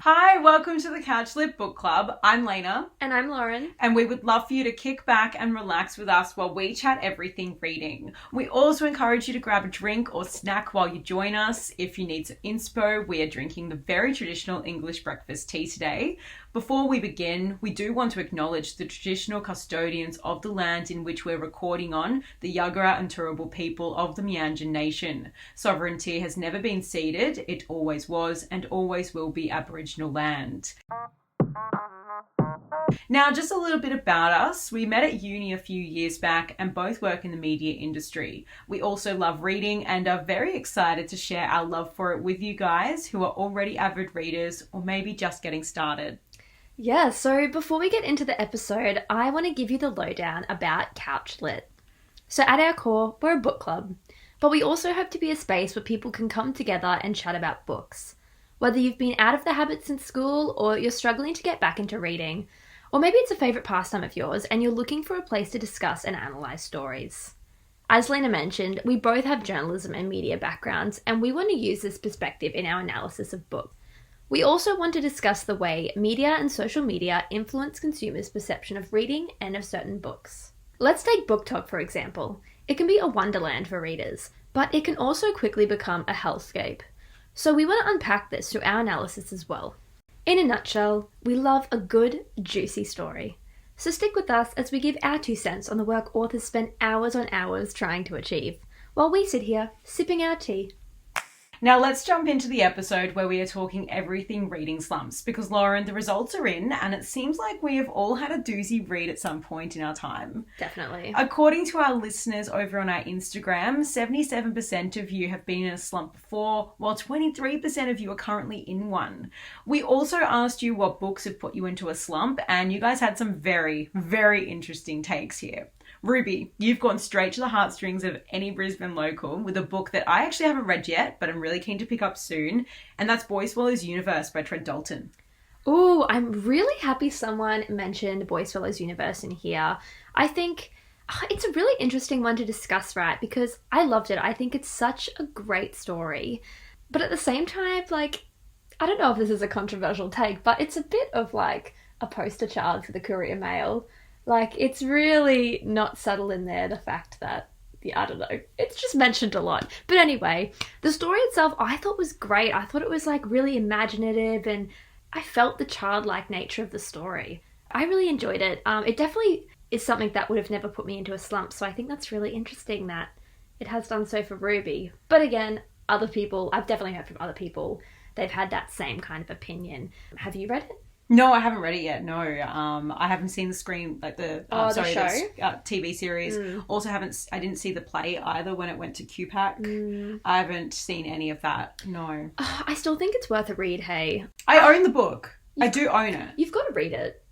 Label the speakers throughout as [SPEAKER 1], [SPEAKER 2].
[SPEAKER 1] Hi, welcome to the Couch Lit Book Club. I'm Lena.
[SPEAKER 2] And I'm Lauren.
[SPEAKER 1] And we would love for you to kick back and relax with us while we chat everything reading. We also encourage you to grab a drink or snack while you join us. If you need some inspo, we are drinking the very traditional English breakfast tea today. Before we begin, we do want to acknowledge the traditional custodians of the land in which we're recording on, the Yagara and Turrbal people of the Meanjin Nation. Sovereignty has never been ceded, it always was and always will be Aboriginal land. Now, just a little bit about us. We met at uni a few years back and both work in the media industry. We also love reading and are very excited to share our love for it with you guys who are already avid readers or maybe just getting started.
[SPEAKER 2] Yeah, so before we get into the episode, I want to give you the lowdown about Couch Lit. So at our core, we're a book club, but we also hope to be a space where people can come together and chat about books. Whether you've been out of the habit since school or you're struggling to get back into reading, or maybe it's a favourite pastime of yours and you're looking for a place to discuss and analyse stories. As Lena mentioned, we both have journalism and media backgrounds and we want to use this perspective in our analysis of books. We also want to discuss the way media and social media influence consumers' perception of reading and of certain books. Let's take BookTok for example. It can be a wonderland for readers, but it can also quickly become a hellscape. So we want to unpack this through our analysis as well. In a nutshell, we love a good, juicy story. So stick with us as we give our 2 cents on the work authors spend hours on hours trying to achieve, while we sit here sipping our tea.
[SPEAKER 1] Now let's jump into the episode where we are talking everything reading slumps because Lauren, the results are in and it seems like we have all had a doozy read at some point in our time.
[SPEAKER 2] Definitely.
[SPEAKER 1] According to our listeners over on our Instagram, 77% of you have been in a slump before, while 23% of you are currently in one. We also asked you what books have put you into a slump and you guys had some very, very interesting takes here. Ruby, you've gone straight to the heartstrings of any Brisbane local with a book that I actually haven't read yet, but I'm really keen to pick up soon, and that's Boy Swallows Universe by Trent Dalton.
[SPEAKER 2] Ooh, I'm really happy someone mentioned Boy Swallows Universe in here. I think it's a really interesting one to discuss, right? Because I loved it. I think it's such a great story. But at the same time, like, I don't know if this is a controversial take, but it's a bit of like a poster child for the Courier Mail. Like, it's really not subtle in there, the fact that, I don't know, it's just mentioned a lot. But anyway, the story itself I thought was great. I thought it was like really imaginative and I felt the childlike nature of the story. I really enjoyed it. It definitely is something that would have never put me into a slump, so I think that's really interesting that it has done so for Ruby. But again, other people, I've definitely heard from other people, they've had that same kind of opinion. Have you read it?
[SPEAKER 1] No, I haven't read it yet. No, I haven't seen the screen, like the TV series. Also, I didn't see the play either when it went to QPAC. I haven't seen any of that. No.
[SPEAKER 2] I still think it's worth a read. Hey,
[SPEAKER 1] I own the book. I do own it.
[SPEAKER 2] You've got to read it.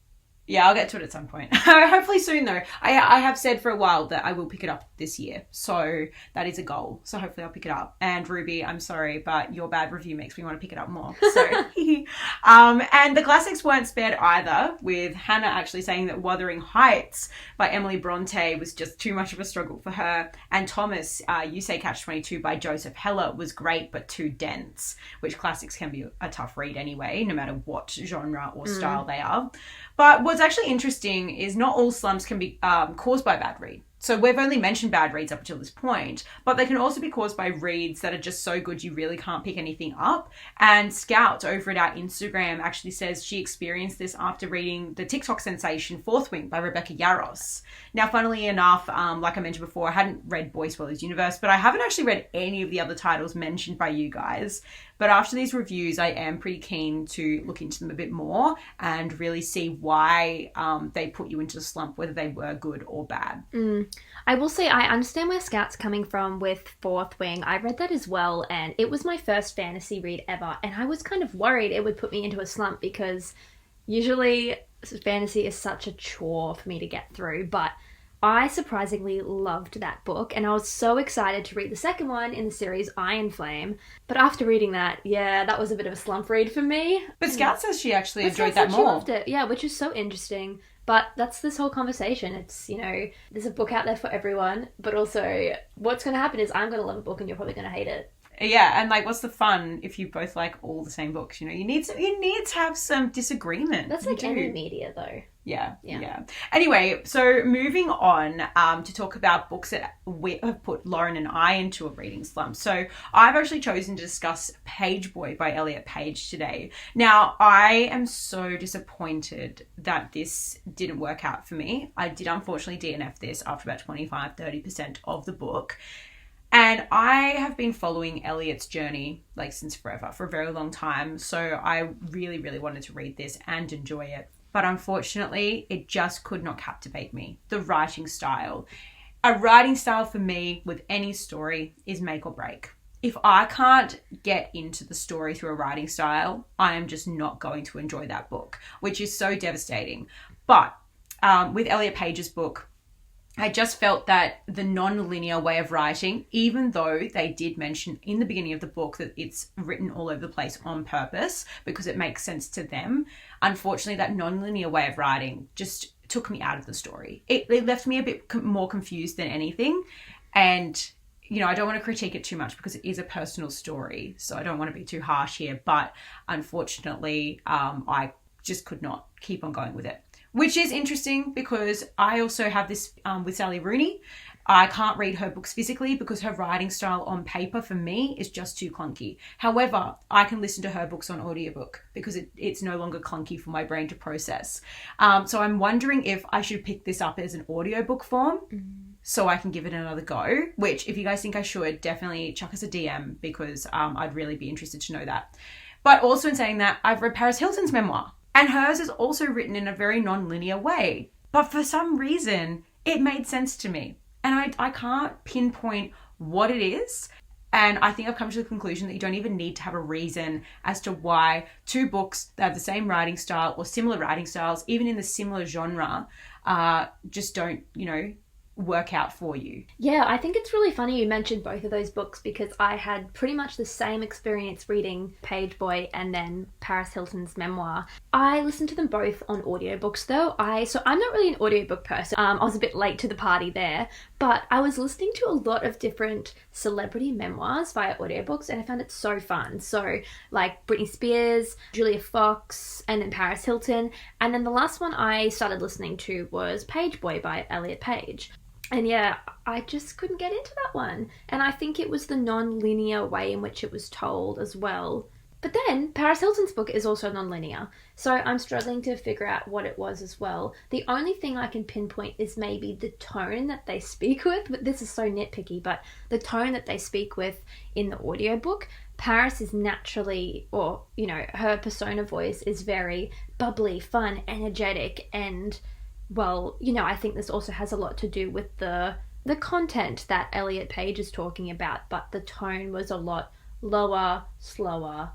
[SPEAKER 1] Yeah, I'll get to it at some point. Hopefully soon, though. I have said for a while that I will pick it up this year. So that is a goal. So hopefully I'll pick it up. And Ruby, I'm sorry, but your bad review makes me want to pick it up more. So, and the classics weren't spared either, with Hannah actually saying that Wuthering Heights by Emily Bronte was just too much of a struggle for her. And Thomas, you say Catch-22 by Joseph Heller was great, but too dense, which classics can be a tough read anyway, no matter what genre or style they are. But what's actually interesting is not all slumps can be caused by bad read. So we've only mentioned bad reads up until this point, but they can also be caused by reads that are just so good you really can't pick anything up. And Scout over at our Instagram actually says she experienced this after reading the TikTok sensation Fourth Wing by Rebecca Yarros. Now, funnily enough, like I mentioned before, I hadn't read Boy Swallows Universe, but I haven't actually read any of the other titles mentioned by you guys. But after these reviews, I am pretty keen to look into them a bit more and really see why they put you into a slump, whether they were good or bad.
[SPEAKER 2] I will say I understand where Scout's coming from with Fourth Wing. I read that as well, and it was my first fantasy read ever, and I was kind of worried it would put me into a slump because usually fantasy is such a chore for me to get through, but I surprisingly loved that book, and I was so excited to read the second one in the series Iron Flame. But after reading that, yeah, that was a bit of a slump read for me.
[SPEAKER 1] But Scout says she actually enjoyed that more.
[SPEAKER 2] She loved it, yeah, which is so interesting. But that's this whole conversation. It's, there's a book out there for everyone, but also what's going to happen is I'm going to love a book and you're probably going to hate it.
[SPEAKER 1] Yeah, and like, what's the fun if you both like all the same books? You need to have some disagreement.
[SPEAKER 2] That's like any media, though.
[SPEAKER 1] Yeah. Anyway, so moving on to talk about books that we have put Lauren and I into a reading slump. So I've actually chosen to discuss Page Boy by Elliot Page today. Now, I am so disappointed that this didn't work out for me. I did unfortunately DNF this after about 25-30% of the book. And I have been following Elliot's journey like since forever, for a very long time. So I really, really wanted to read this and enjoy it. But unfortunately, it just could not captivate me. The writing style. A writing style for me with any story is make or break. If I can't get into the story through a writing style, I am just not going to enjoy that book, which is so devastating. But with Elliot Page's book, I just felt that the non-linear way of writing, even though they did mention in the beginning of the book that it's written all over the place on purpose because it makes sense to them, unfortunately that non-linear way of writing just took me out of the story. It left me a bit more confused than anything. And, I don't want to critique it too much because it is a personal story, so I don't want to be too harsh here. But unfortunately, I just could not keep on going with it. Which is interesting because I also have this with Sally Rooney. I can't read her books physically because her writing style on paper for me is just too clunky. However, I can listen to her books on audiobook because it's no longer clunky for my brain to process. So I'm wondering if I should pick this up as an audiobook form so I can give it another go, which if you guys think I should, definitely chuck us a DM because I'd really be interested to know that. But also in saying that, I've read Paris Hilton's memoir. And hers is also written in a very non-linear way. But for some reason, it made sense to me. And I can't pinpoint what it is. And I think I've come to the conclusion that you don't even need to have a reason as to why two books that have the same writing style or similar writing styles, even in the similar genre, just don't, work out for you.
[SPEAKER 2] Yeah, I think it's really funny you mentioned both of those books because I had pretty much the same experience reading Page Boy and then Paris Hilton's memoir. I listened to them both on audiobooks though. So I'm not really an audiobook person. I was a bit late to the party there, but I was listening to a lot of different celebrity memoirs via audiobooks and I found it so fun. So like Britney Spears, Julia Fox, and then Paris Hilton. And then the last one I started listening to was Page Boy by Elliot Page. And yeah, I just couldn't get into that one. And I think it was the non-linear way in which it was told as well. But then Paris Hilton's book is also non-linear. So I'm struggling to figure out what it was as well. The only thing I can pinpoint is maybe the tone that they speak with. But this is so nitpicky, but the tone that they speak with in the audiobook, Paris is naturally, or, her persona voice is very bubbly, fun, energetic, and well, I think this also has a lot to do with the content that Elliot Page is talking about, but the tone was a lot lower, slower,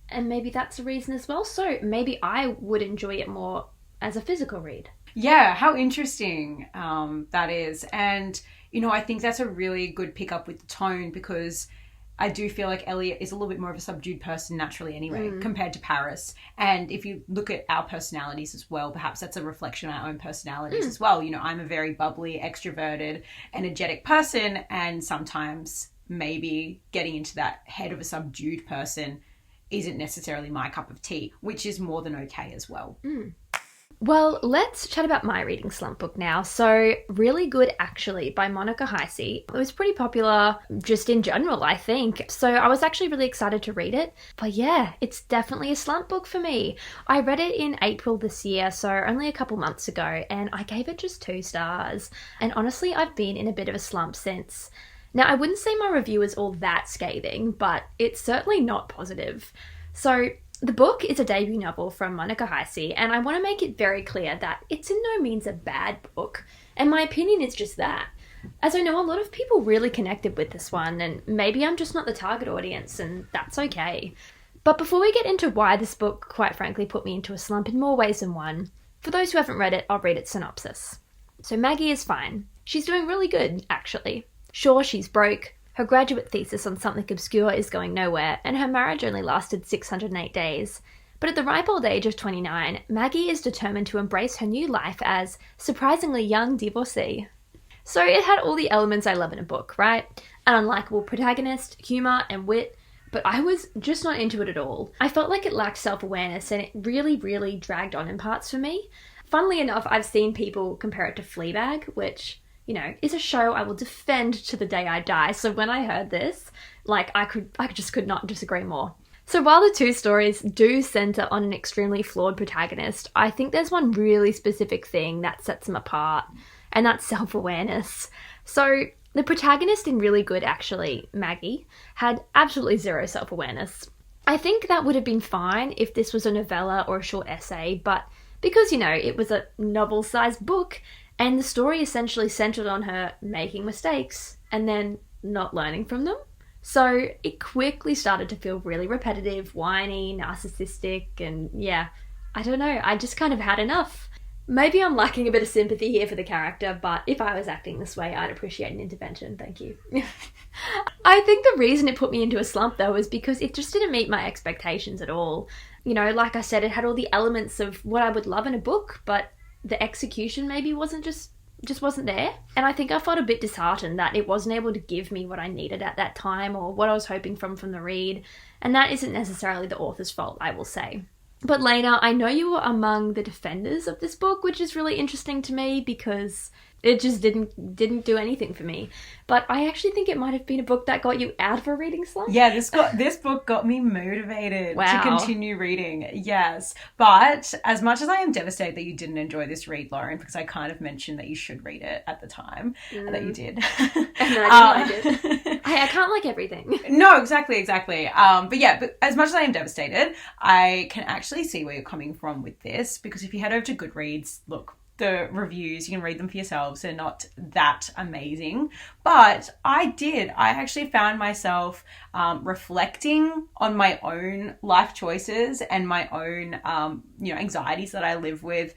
[SPEAKER 2] and maybe that's a reason as well. So maybe I would enjoy it more as a physical read.
[SPEAKER 1] Yeah, how interesting that is. And, I think that's a really good pickup with the tone because I do feel like Elliot is a little bit more of a subdued person naturally anyway, compared to Paris. And if you look at our personalities as well, perhaps that's a reflection of our own personalities as well. I'm a very bubbly, extroverted, energetic person. And sometimes maybe getting into that head of a subdued person isn't necessarily my cup of tea, which is more than okay as well.
[SPEAKER 2] Well, let's chat about my reading slump book now. So, Really Good Actually by Monica Heisey. It was pretty popular just in general, I think. So I was actually really excited to read it. But yeah, it's definitely a slump book for me. I read it in April this year, so only a couple months ago, and I gave it just 2 stars. And honestly, I've been in a bit of a slump since. Now, I wouldn't say my review is all that scathing, but it's certainly not positive. So the book is a debut novel from Monica Heisey, and I want to make it very clear that it's in no means a bad book, and my opinion is just that. As I know a lot of people really connected with this one, and maybe I'm just not the target audience, and that's okay. But before we get into why this book, quite frankly, put me into a slump in more ways than one, for those who haven't read it, I'll read its synopsis. So Maggie is fine. She's doing really good, actually. Sure, she's broke. Her graduate thesis on something obscure is going nowhere, and her marriage only lasted 608 days. But at the ripe old age of 29, Maggie is determined to embrace her new life as surprisingly young divorcee. So it had all the elements I love in a book, right? An unlikable protagonist, humour and wit, but I was just not into it at all. I felt like it lacked self-awareness and it really, really dragged on in parts for me. Funnily enough, I've seen people compare it to Fleabag, which, you know, is a show I will defend to the day I die. So when I heard this, like, I just could not disagree more. So while the two stories do centre on an extremely flawed protagonist, I think there's one really specific thing that sets them apart, and that's self-awareness. So the protagonist in Really Good, actually, Maggie, had absolutely zero self-awareness. I think that would have been fine if this was a novella or a short essay, but because, you know, it was a novel-sized book, and the story essentially centred on her making mistakes and then not learning from them. So it quickly started to feel really repetitive, whiny, narcissistic, and yeah, I don't know, I just kind of had enough. Maybe I'm lacking a bit of sympathy here for the character, but if I was acting this way, I'd appreciate an intervention, thank you. I think the reason it put me into a slump, though, is because it just didn't meet my expectations at all. You know, like I said, it had all the elements of what I would love in a book, but the execution maybe wasn't just wasn't there. And I think I felt a bit disheartened that it wasn't able to give me what I needed at that time or what I was hoping from the read. And that isn't necessarily the author's fault, I will say. But Lena, I know you were among the defenders of this book, which is really interesting to me because it just didn't do anything for me. But I actually think it might have been a book that got you out of a reading slump.
[SPEAKER 1] Yeah, this book got me motivated
[SPEAKER 2] Wow.
[SPEAKER 1] to continue reading. Yes. But as much as I am devastated that you didn't enjoy this read, Lauren, because I kind of mentioned that you should read it at the time, that you did.
[SPEAKER 2] And I did. I can't like everything.
[SPEAKER 1] No, exactly. But as much as I am devastated, I can actually see where you're coming from with this, because if you head over to Goodreads, look, the reviews, you can read them for yourselves. They're not that amazing. But I actually found myself reflecting on my own life choices and my own, anxieties that I live with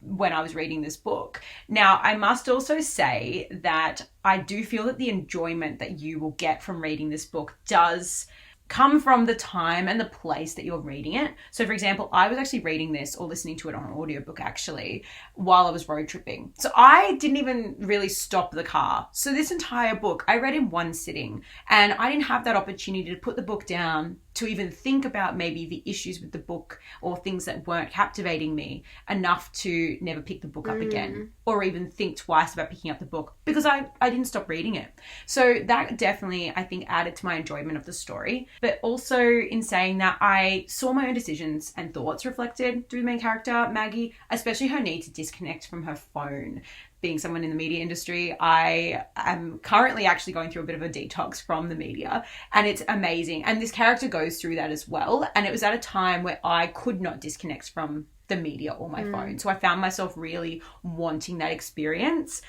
[SPEAKER 1] when I was reading this book. Now, I must also say that I do feel that the enjoyment that you will get from reading this book does come from the time and the place that you're reading it. So for example, I was actually reading this or listening to it on an audiobook actually while I was road tripping. So I didn't even really stop the car. So this entire book I read in one sitting, and I didn't have that opportunity to put the book down to even think about maybe the issues with the book or things that weren't captivating me enough to never pick the book up again, or even think twice about picking up the book, because I didn't stop reading it. So that definitely, I think, added to my enjoyment of the story. But also in saying that, I saw my own decisions and thoughts reflected through the main character, Maggie, especially her need to disconnect from her phone. Being someone in the media industry, I am currently actually going through a bit of a detox from the media, and it's amazing. And this character goes through that as well. And it was at a time where I could not disconnect from the media or my phone. So I found myself really wanting that experience.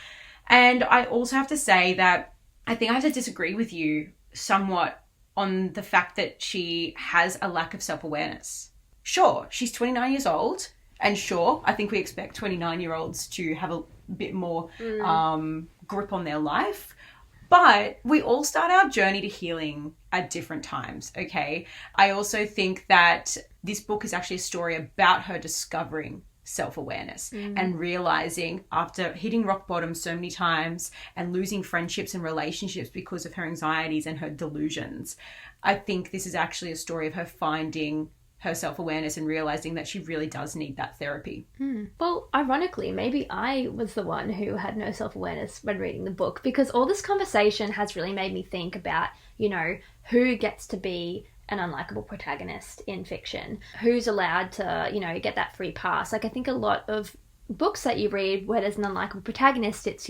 [SPEAKER 1] And I also have to say that I think I have to disagree with you somewhat on the fact that she has a lack of self-awareness. Sure, she's 29 years old. And sure, I think we expect 29-year-olds to have a bit more grip on their life. But we all start our journey to healing at different times, okay? I also think that this book is actually a story about her discovering self-awareness and realizing, after hitting rock bottom so many times and losing friendships and relationships because of her anxieties and her delusions, I think this is actually a story of her finding her self-awareness and realizing that she really does need that therapy.
[SPEAKER 2] Well, ironically, maybe I was the one who had no self-awareness when reading the book, because all this conversation has really made me think about, who gets to be an unlikable protagonist in fiction, who's allowed to, get that free pass. Like, I think a lot of books that you read where there's an unlikable protagonist, it's,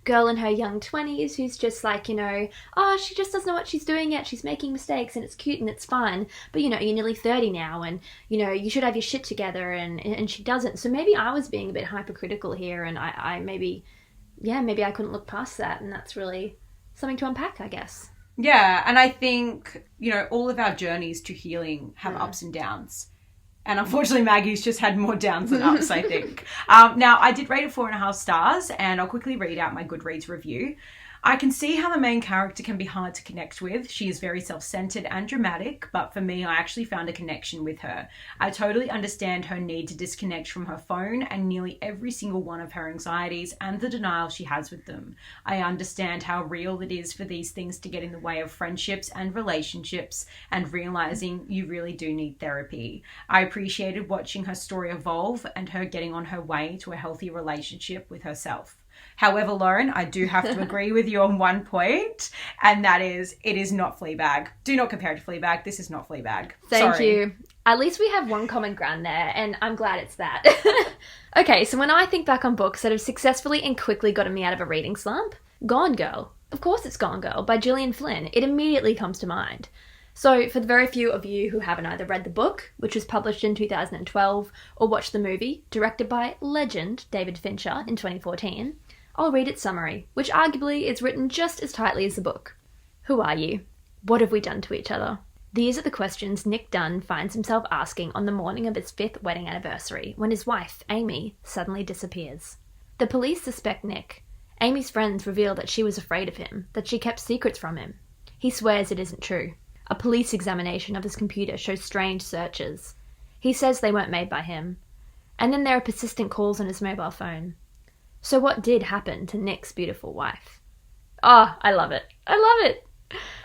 [SPEAKER 2] girl in her young 20s who's just like, she just doesn't know what she's doing yet, she's making mistakes and it's cute and it's fun, but you're nearly 30 now and you should have your shit together, and she doesn't. So maybe I was being a bit hypercritical here, and I maybe I couldn't look past that, and that's really something to unpack, I guess.
[SPEAKER 1] Yeah, and I think all of our journeys to healing have ups and downs. And unfortunately, Maggie's just had more downs than ups, I think. Now, I did rate it 4.5 stars, and I'll quickly read out my Goodreads review. I can see how the main character can be hard to connect with. She is very self-centered and dramatic, but for me, I actually found a connection with her. I totally understand her need to disconnect from her phone and nearly every single one of her anxieties and the denial she has with them. I understand how real it is for these things to get in the way of friendships and relationships and realizing you really do need therapy. I appreciated watching her story evolve and her getting on her way to a healthy relationship with herself. However, Lauren, I do have to agree with you on one point, and that is, it is not Fleabag. Do not compare it to Fleabag. This is not Fleabag.
[SPEAKER 2] Thank you. At least we have one common ground there, and I'm glad it's that. Okay, so when I think back on books that have successfully and quickly gotten me out of a reading slump, Gone Girl. Of course it's Gone Girl by Gillian Flynn. It immediately comes to mind. So for the very few of you who haven't either read the book, which was published in 2012, or watched the movie, directed by legend David Fincher in 2014, I'll read its summary, which arguably is written just as tightly as the book. Who are you? What have we done to each other? These are the questions Nick Dunn finds himself asking on the morning of his 5th wedding anniversary when his wife, Amy, suddenly disappears. The police suspect Nick. Amy's friends reveal that she was afraid of him, that she kept secrets from him. He swears it isn't true. A police examination of his computer shows strange searches. He says they weren't made by him. And then there are persistent calls on his mobile phone. So what did happen to Nick's beautiful wife? Oh, I love it. I love it.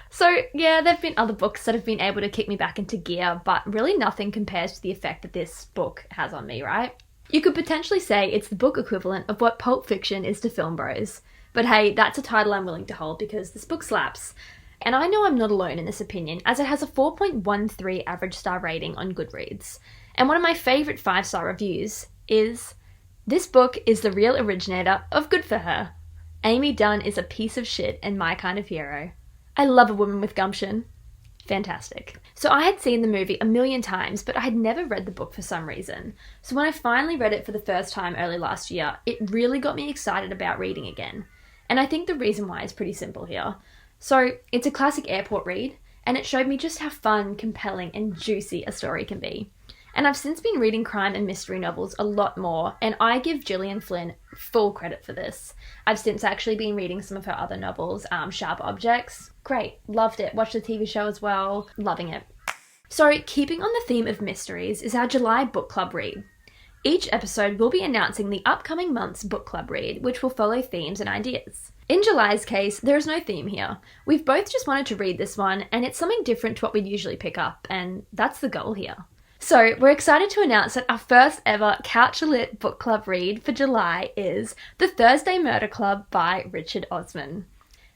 [SPEAKER 2] So yeah, there have been other books that have been able to kick me back into gear, but really nothing compares to the effect that this book has on me, right? You could potentially say it's the book equivalent of what Pulp Fiction is to Film Bros. But hey, that's a title I'm willing to hold because this book slaps. And I know I'm not alone in this opinion, as it has a 4.13 average star rating on Goodreads. And one of my favourite 5-star reviews is, "This book is the real originator of Good for Her. Amy Dunn is a piece of shit and my kind of hero. I love a woman with gumption." Fantastic. So I had seen the movie a million times, but I had never read the book for some reason. So when I finally read it for the first time early last year, it really got me excited about reading again. And I think the reason why is pretty simple here. So it's a classic airport read, and it showed me just how fun, compelling, and juicy a story can be. And I've since been reading crime and mystery novels a lot more, and I give Gillian Flynn full credit for this. I've since actually been reading some of her other novels, Sharp Objects. Great, loved it. Watched the TV show as well, loving it. So keeping on the theme of mysteries is our July book club read. Each episode will be announcing the upcoming month's book club read, which will follow themes and ideas. In July's case, there is no theme here. We've both just wanted to read this one, and it's something different to what we'd usually pick up, and that's the goal here. So we're excited to announce that our first ever Couch Lit book club read for July is The Thursday Murder Club by Richard Osman.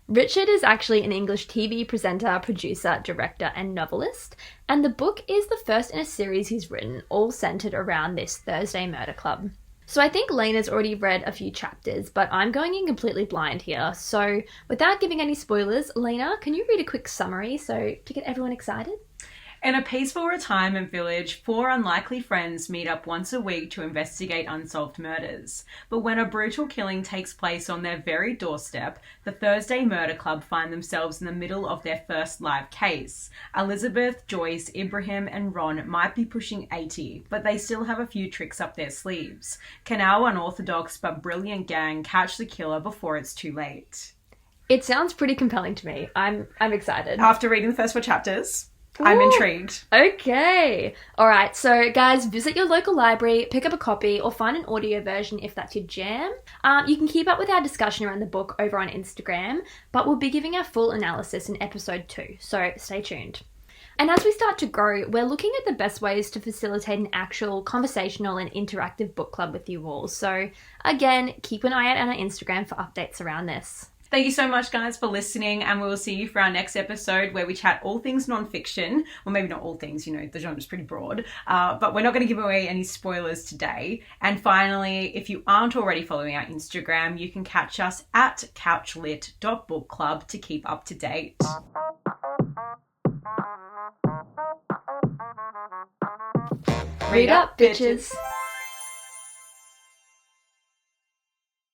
[SPEAKER 2] Richard is actually an English TV presenter, producer, director, and novelist, and the book is the first in a series he's written, all centered around this Thursday Murder Club. So I think Lena's already read a few chapters, but I'm going in completely blind here. So without giving any spoilers, Lena, can you read a quick summary to get everyone excited?
[SPEAKER 1] In a peaceful retirement village, 4 unlikely friends meet up once a week to investigate unsolved murders. But when a brutal killing takes place on their very doorstep, the Thursday Murder Club find themselves in the middle of their first live case. Elizabeth, Joyce, Ibrahim and Ron might be pushing 80, but they still have a few tricks up their sleeves. Can our unorthodox but brilliant gang catch the killer before it's too late?
[SPEAKER 2] It sounds pretty compelling to me. I'm excited.
[SPEAKER 1] After reading the first 4 chapters, I'm intrigued.
[SPEAKER 2] Okay. All right. So, guys, visit your local library, pick up a copy, or find an audio version if that's your jam. You can keep up with our discussion around the book over on Instagram, but we'll be giving our full analysis in episode 2, so stay tuned. And as we start to grow, we're looking at the best ways to facilitate an actual conversational and interactive book club with you all. So, again, keep an eye out on our Instagram for updates around this.
[SPEAKER 1] Thank you so much, guys, for listening, and we will see you for our next episode where we chat all things non-fiction. Well, maybe not all things, the genre's pretty broad, but we're not going to give away any spoilers today. And finally, if you aren't already following our Instagram, you can catch us at couchlit.bookclub to keep up to date.
[SPEAKER 2] Read up, bitches.